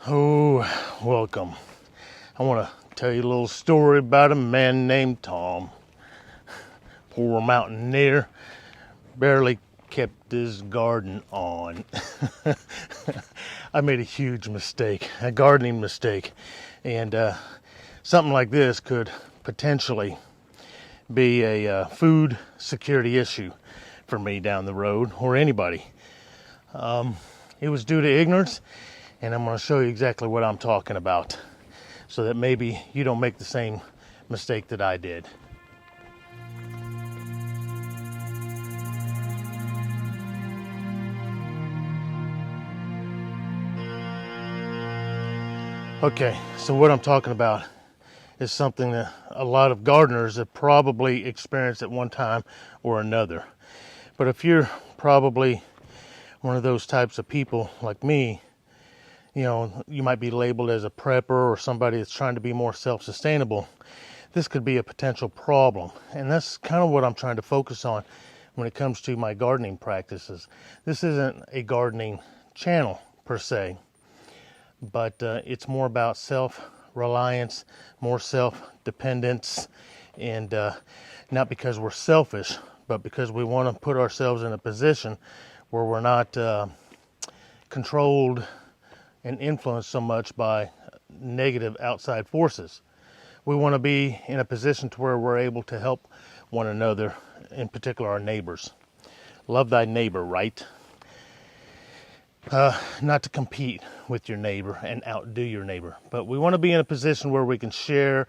Oh, welcome. I want to tell you a little story about a man named Tom. Poor mountaineer barely kept his garden on. I made a huge mistake, a gardening mistake, and something like this could potentially be a food security issue for me down the road, or anybody. It was due to ignorance, and I'm going to show you exactly what I'm talking about so that maybe you don't make the same mistake that I did. Okay, so what I'm talking about is something that a lot of gardeners have probably experienced at one time or another. But if you're probably one of those types of people like me, you might be labeled as a prepper or somebody that's trying to be more self-sustainable. This could be a potential problem. And that's kind of what I'm trying to focus on when it comes to my gardening practices. This isn't a gardening channel per se, but it's more about self-reliance, more self-dependence, and not because we're selfish, but because we want to put ourselves in a position where we're not controlled and influenced so much by negative outside forces. We want to be in a position to where we're able to help one another, in particular our neighbors. Love thy neighbor, right? Not to compete with your neighbor and outdo your neighbor, but we want to be in a position where we can share,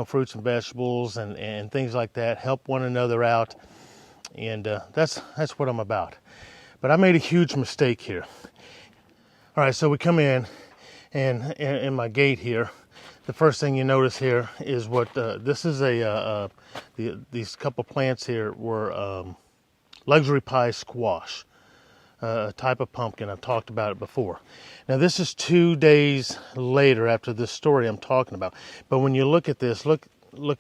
fruits and vegetables and things like that, help one another out, and that's what I'm about. But I made a huge mistake here. All right, so we come in, and in my gate here, the first thing you notice here is what this is these couple plants here were luxury pie squash, a type of pumpkin. I've talked about it before. Now this is 2 days later after this story I'm talking about. But when you look at this, look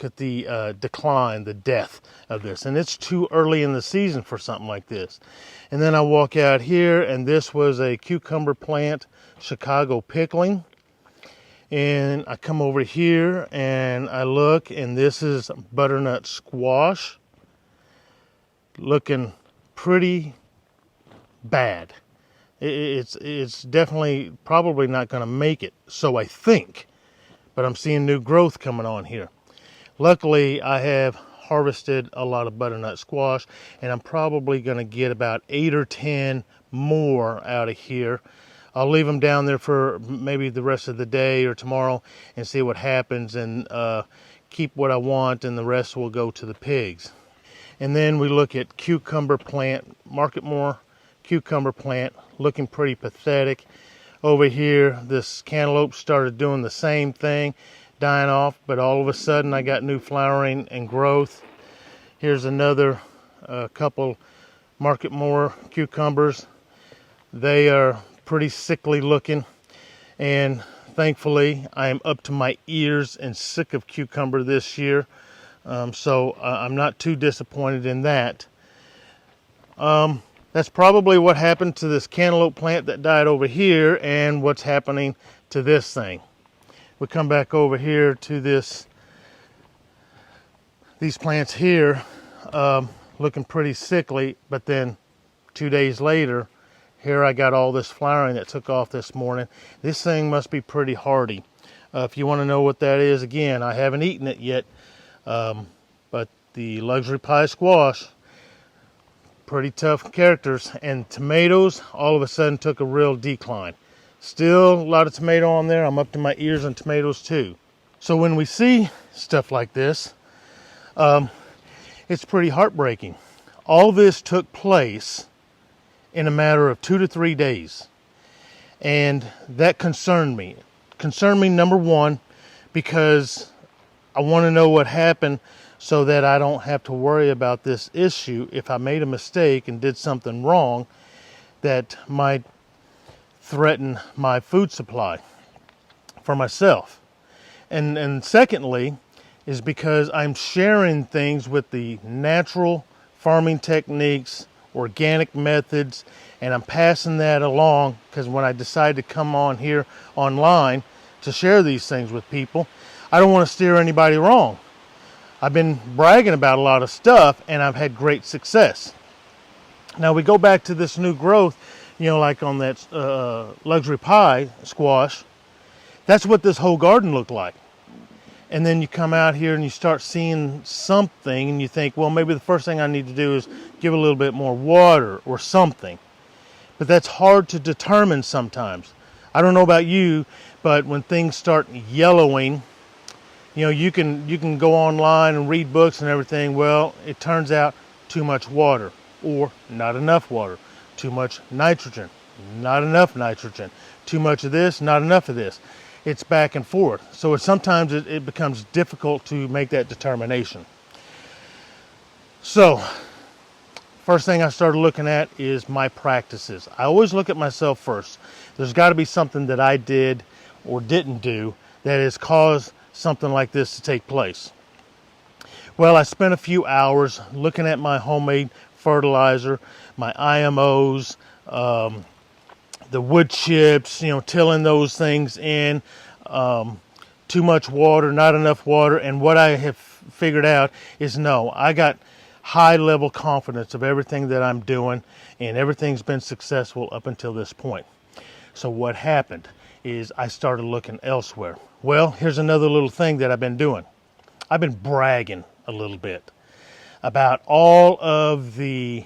at the decline, the death of this, and it's too early in the season for something like this. And then I walk out here, and this was a cucumber plant, Chicago pickling. And I come over here and I look, and this is butternut squash, looking pretty bad. It's definitely probably not going to make it, so I think. But I'm seeing new growth coming on here. Luckily, I have harvested a lot of butternut squash, and I'm probably going to get about 8 or 10 more out of here. I'll leave them down there for maybe the rest of the day or tomorrow and see what happens, and keep what I want, and the rest will go to the pigs. And then we look at cucumber plant, Marketmore cucumber plant, looking pretty pathetic. Over here, this cantaloupe started doing the same thing, dying off, but all of a sudden I got new flowering and growth. Here's another couple Marketmore cucumbers. They are pretty sickly looking, and thankfully I am up to my ears and sick of cucumber this year, so I'm not too disappointed in that. That's probably what happened to this cantaloupe plant that died over here, and what's happening to this thing. We come back over here to these plants here, looking pretty sickly, but then 2 days later, here I got all this flowering that took off this morning. This thing must be pretty hardy. If you want to know what that is, again, I haven't eaten it yet, but the luxury pie squash, pretty tough characters. And tomatoes all of a sudden took a real decline. Still a lot of tomato on there. I'm up to my ears on tomatoes too. So when we see stuff like this, it's pretty heartbreaking. All this took place in a matter of 2 to 3 days. And that concerned me. Concerned me, number one, because I want to know what happened so that I don't have to worry about this issue if I made a mistake and did something wrong that might threaten my food supply for myself. And secondly is because I'm sharing things with the natural farming techniques, organic methods, and I'm passing that along because when I decide to come on here online to share these things with people, I don't want to steer anybody wrong. I've been bragging about a lot of stuff and I've had great success. Now we go back to this new growth, like on that luxury pie squash. That's what this whole garden looked like. And then you come out here and you start seeing something and you think, well, maybe the first thing I need to do is give a little bit more water or something. But that's hard to determine sometimes. I don't know about you, but when things start yellowing, you can go online and read books and everything. Well, it turns out too much water or not enough water, too much nitrogen, not enough nitrogen, too much of this, not enough of this. It's back and forth. So sometimes it becomes difficult to make that determination. So first thing I started looking at is my practices. I always look at myself first. There's got to be something that I did or didn't do that has caused something like this to take place. Well, I spent a few hours looking at my homemade fertilizer, my IMOs, the wood chips, tilling those things in, too much water, not enough water. And what I have figured out is no, I got high level confidence of everything that I'm doing and everything's been successful up until this point. So what happened is I started looking elsewhere. Well, here's another little thing that I've been doing. I've been bragging a little bit about all of the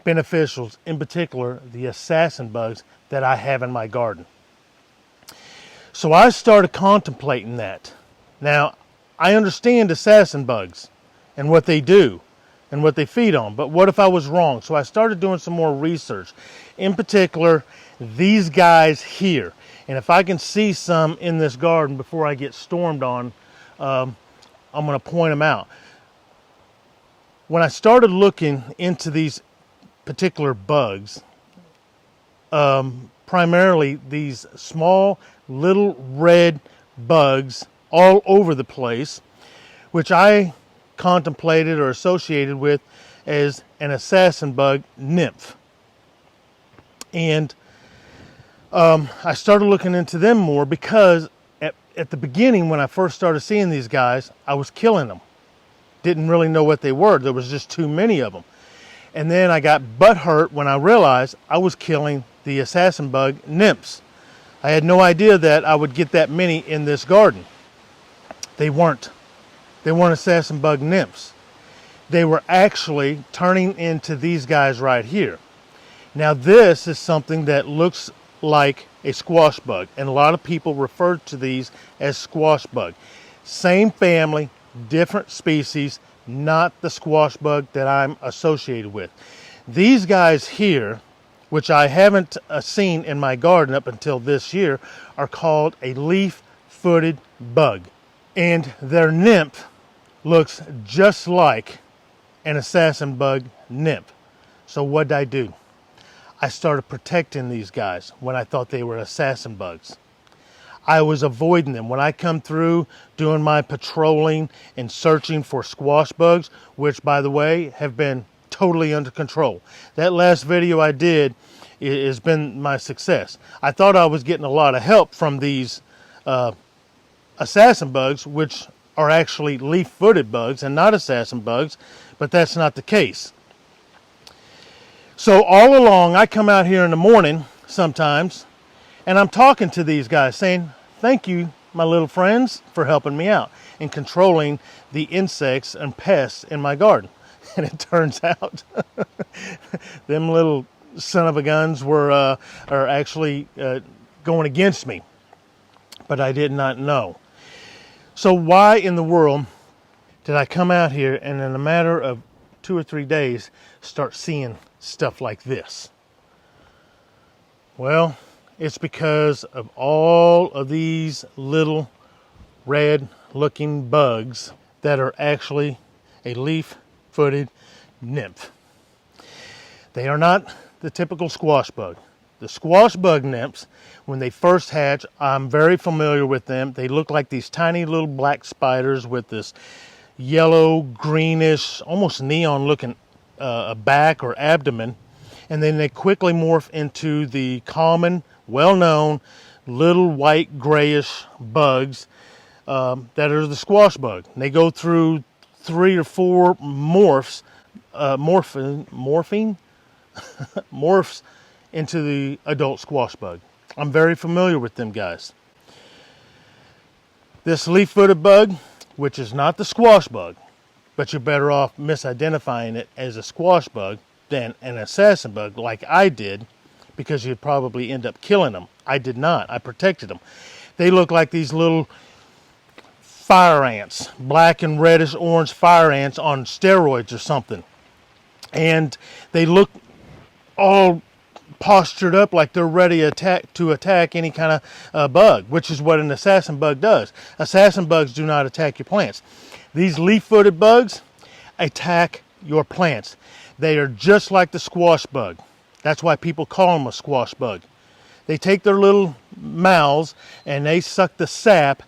beneficials, in particular the assassin bugs that I have in my garden. So I started contemplating that. Now, I understand assassin bugs and what they do and what they feed on, but what if I was wrong? So I started doing some more research, in particular these guys here. And if I can see some in this garden before I get stormed on, I'm going to point them out. When I started looking into these particular bugs, primarily these small little red bugs all over the place, which I contemplated or associated with as an assassin bug nymph. And I started looking into them more because at the beginning when I first started seeing these guys, I was killing them. Didn't really know what they were. There was just too many of them. And then I got butthurt when I realized I was killing the assassin bug nymphs. I had no idea that I would get that many in this garden. They weren't. They weren't assassin bug nymphs. They were actually turning into these guys right here. Now this is something that looks like a squash bug, and a lot of people refer to these as squash bug. Same family, different species, not the squash bug that I'm associated with. These guys here, which I haven't seen in my garden up until this year, are called a leaf-footed bug. And their nymph looks just like an assassin bug nymph. So what did I do? I started protecting these guys when I thought they were assassin bugs. I was avoiding them. When I come through doing my patrolling and searching for squash bugs, which by the way have been totally under control. That last video I did has been my success. I thought I was getting a lot of help from these assassin bugs, which are actually leaf-footed bugs and not assassin bugs, but that's not the case. So all along, I come out here in the morning sometimes, and I'm talking to these guys saying, thank you, my little friends, for helping me out in controlling the insects and pests in my garden. And it turns out them little son of a guns are actually going against me. But I did not know. So why in the world did I come out here and in a matter of 2 or 3 days start seeing stuff like this? Well, it's because of all of these little red looking bugs that are actually a leaf-footed nymph. They are not the typical squash bug. The squash bug nymphs, when they first hatch, I'm very familiar with them. They look like these tiny little black spiders with this yellow, greenish, almost neon looking back or abdomen, and then they quickly morph into the common, well-known, little white grayish bugs that are the squash bug. And they go through 3 or 4 morphs, morphing morphs into the adult squash bug. I'm very familiar with them guys. This leaf-footed bug, which is not the squash bug, but you're better off misidentifying it as a squash bug than an assassin bug like I did, because you'd probably end up killing them. I did not. I protected them. They look like these little fire ants, black and reddish orange fire ants on steroids or something. And they look all postured up like they're ready to attack any kind of bug, which is what an assassin bug does. Assassin bugs do not attack your plants. These leaf-footed bugs attack your plants. They are just like the squash bug. That's why people call them a squash bug. They take their little mouths and they suck the sap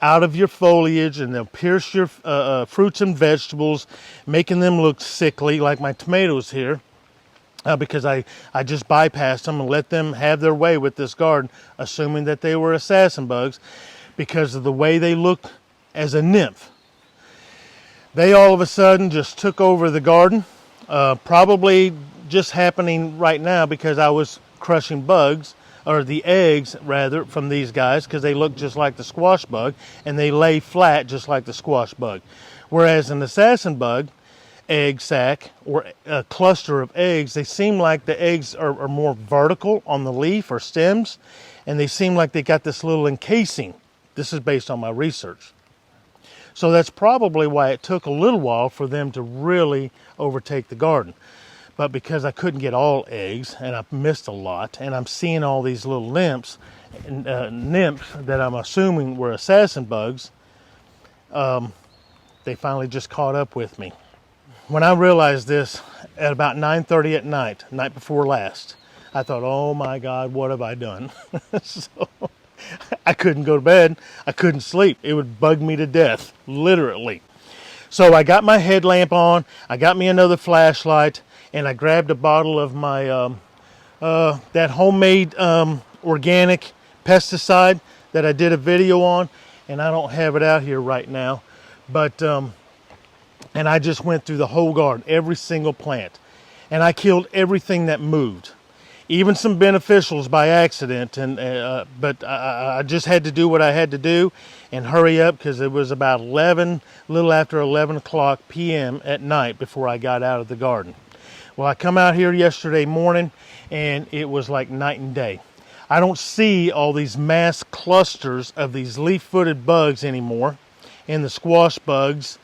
out of your foliage, and they'll pierce your fruits and vegetables, making them look sickly, like my tomatoes here. Because I just bypassed them and let them have their way with this garden, assuming that they were assassin bugs, because of the way they look as a nymph. They all of a sudden just took over the garden, probably just happening right now because I was crushing bugs, or the eggs rather, from these guys, because they look just like the squash bug and they lay flat just like the squash bug. Whereas an assassin bug egg sac or a cluster of eggs, they seem like the eggs are more vertical on the leaf or stems, and they seem like they got this little encasing. This is based on my research. So that's probably why it took a little while for them to really overtake the garden. But because I couldn't get all eggs, and I've missed a lot, and I'm seeing all these little nymphs that I'm assuming were assassin bugs, they finally just caught up with me. When I realized this at about 9:30 at night before last, I thought, oh my God, what have I done? So I couldn't go to bed. I couldn't sleep. It would bug me to death, literally. So I got my headlamp on. I got me another flashlight, and I grabbed a bottle of my that homemade organic pesticide that I did a video on, and I don't have it out here right now, but and I just went through the whole garden, every single plant, and I killed everything that moved, even some beneficials by accident. And but I just had to do what I had to do and hurry up, because it was about 11, a little after 11 o'clock p.m. at night before I got out of the garden. Well, I come out here yesterday morning, and it was like night and day. I don't see all these mass clusters of these leaf-footed bugs anymore, and the squash bugs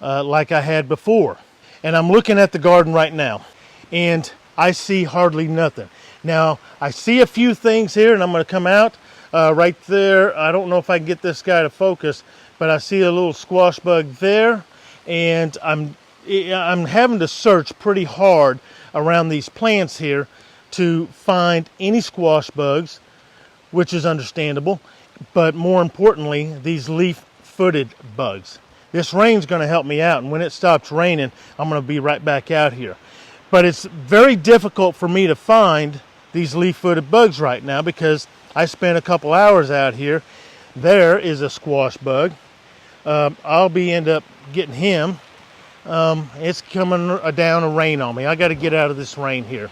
like I had before. And I'm looking at the garden right now, and I see hardly nothing. Now, I see a few things here, and I'm going to come out right there. I don't know if I can get this guy to focus, but I see a little squash bug there, and I'm having to search pretty hard around these plants here to find any squash bugs, which is understandable, but more importantly, these leaf-footed bugs. This rain's going to help me out, and when it stops raining, I'm going to be right back out here. But it's very difficult for me to find these leaf-footed bugs right now, because I spent a couple hours out here. There is a squash bug. I'll end up getting him. It's coming down a rain on me. I got to get out of this rain here.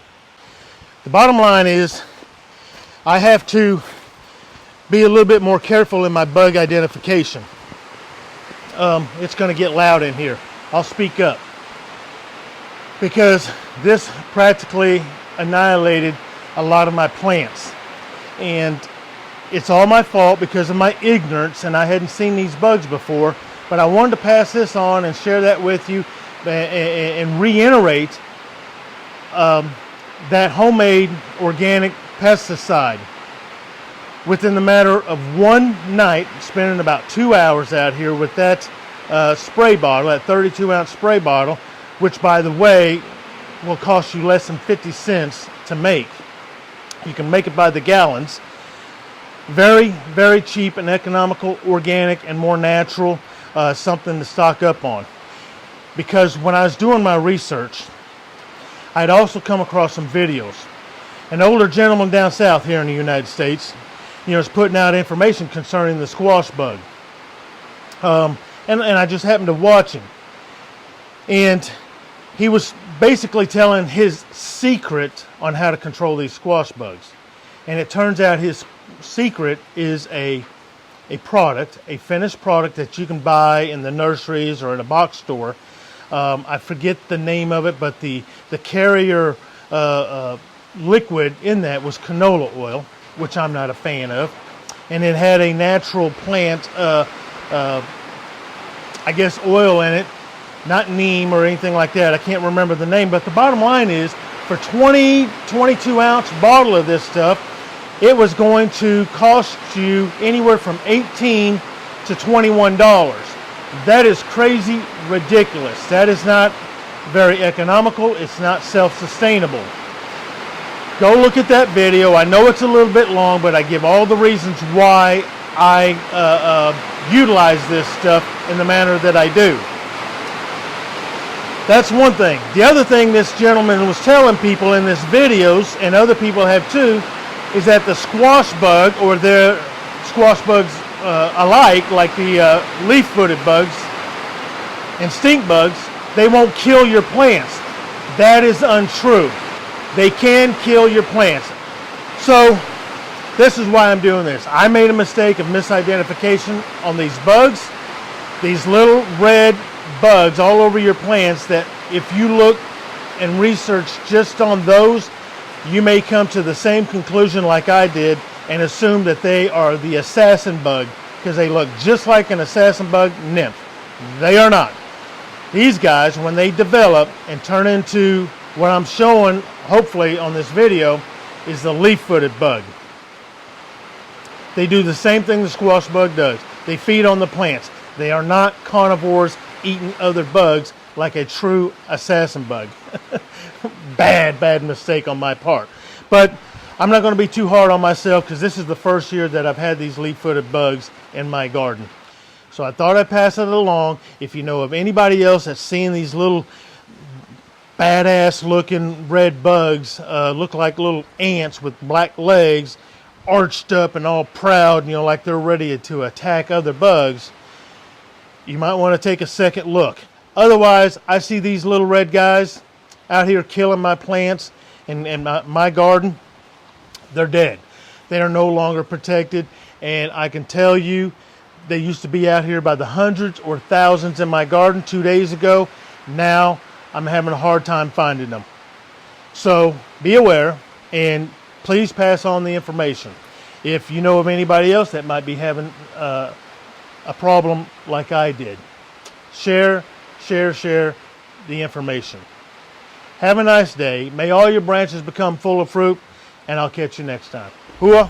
The bottom line is I have to be a little bit more careful in my bug identification. It's going to get loud in here. I'll speak up, because this practically annihilated a lot of my plants, and it's all my fault because of my ignorance, and I hadn't seen these bugs before. But I wanted to pass this on and share that with you, and reiterate that homemade organic pesticide. Within the matter of one night, spending about 2 hours out here with that spray bottle, that 32-ounce spray bottle, which, by the way, will cost you less than 50 cents to make. You can make it by the gallons. Very, very cheap and economical, organic, and more natural. Something to stock up on. Because when I was doing my research, I'd also come across some videos. An older gentleman down south here in the United States, is putting out information concerning the squash bug. And I just happened to watch him. And he was basically telling his secret on how to control these squash bugs. And it turns out his secret is a product, a finished product that you can buy in the nurseries or in a box store. I forget the name of it, but the carrier liquid in that was canola oil, which I'm not a fan of. And it had a natural plant, I guess, oil in it, not neem or anything like that. I can't remember the name, but the bottom line is, for 22 ounce bottle of this stuff, it was going to cost you anywhere from $18 to $21. That is crazy ridiculous. That is not very economical. It's not self-sustainable. Go look at that video. I know it's a little bit long, but I give all the reasons why I utilize this stuff in the manner that I do. That's one thing. The other thing this gentleman was telling people in this videos, and other people have too, is that the squash bug, or the squash bugs alike, like the leaf-footed bugs and stink bugs, they won't kill your plants. That is untrue. They can kill your plants. So this is why I'm doing this. I made a mistake of misidentification on these bugs, these little red bugs all over your plants, that if you look and research just on those, you may come to the same conclusion like I did and assume that they are the assassin bug, because they look just like an assassin bug nymph. They are not. These guys, when they develop and turn into what I'm showing, hopefully on this video, is the leaf-footed bug. They do the same thing the squash bug does. They feed on the plants. They are not carnivores eating other bugs like a true assassin bug. Bad mistake on my part. But I'm not going to be too hard on myself, because this is the first year that I've had these leaf-footed bugs in my garden. So I thought I'd pass it along. If you know of anybody else that's seeing these little badass looking red bugs, look like little ants with black legs, arched up and all proud, like they're ready to attack other bugs, you might want to take a second look. Otherwise, I see these little red guys out here killing my plants and my garden. They're dead. They are no longer protected, and I can tell you, they used to be out here by the hundreds or thousands in my garden 2 days ago. Now I'm having a hard time finding them. So be aware, and please pass on the information. If you know of anybody else that might be having a problem like I did, share the information. Have a nice day. May all your branches become full of fruit, and I'll catch you next time. Hua.